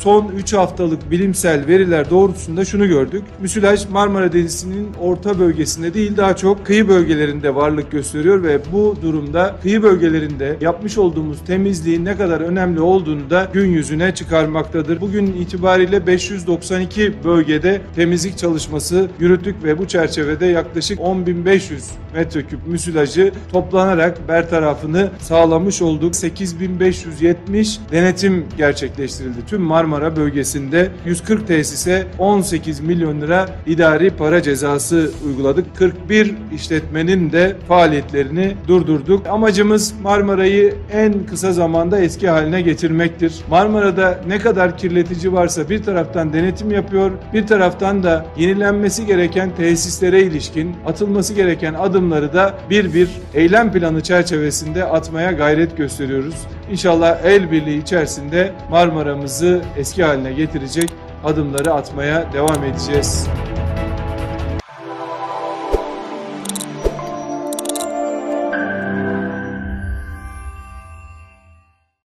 son 3 haftalık bilimsel veriler doğrultusunda şunu gördük. Müsilaj Marmara Denizi'nin orta bölgesinde değil, daha çok kıyı bölgelerinde varlık gösteriyor ve bu durumda kıyı bölgelerinde yapmış olduğumuz temizliğin ne kadar önemli olduğunu da gün yüzüne çıkarmaktadır. Bugün itibariyle 592 bölgede temizlik çalışması yürüttük ve bu çerçevede yaklaşık 10.500 metreküp müsilajı toplanarak bertarafını sağlamış olduk. 8.570 denetim gerçekleştirildi. Tüm Marmara bölgesinde 140 tesise 18 milyon lira idari para cezası uyguladık. 41 işletmenin de faaliyetlerini durdurduk. Amacımız Marmara'yı en kısa zamanda eski haline getirmektir. Marmara'da ne kadar kirletici varsa bir taraftan denetim yapıyor, bir taraftan da yenilenmesi gereken tesislere ilişkin atılması gereken adımları da bir eylem planı çerçevesinde atmaya gayret gösteriyoruz. İnşallah el birliği içerisinde Marmara'mızı eski haline getirecek adımları atmaya devam edeceğiz.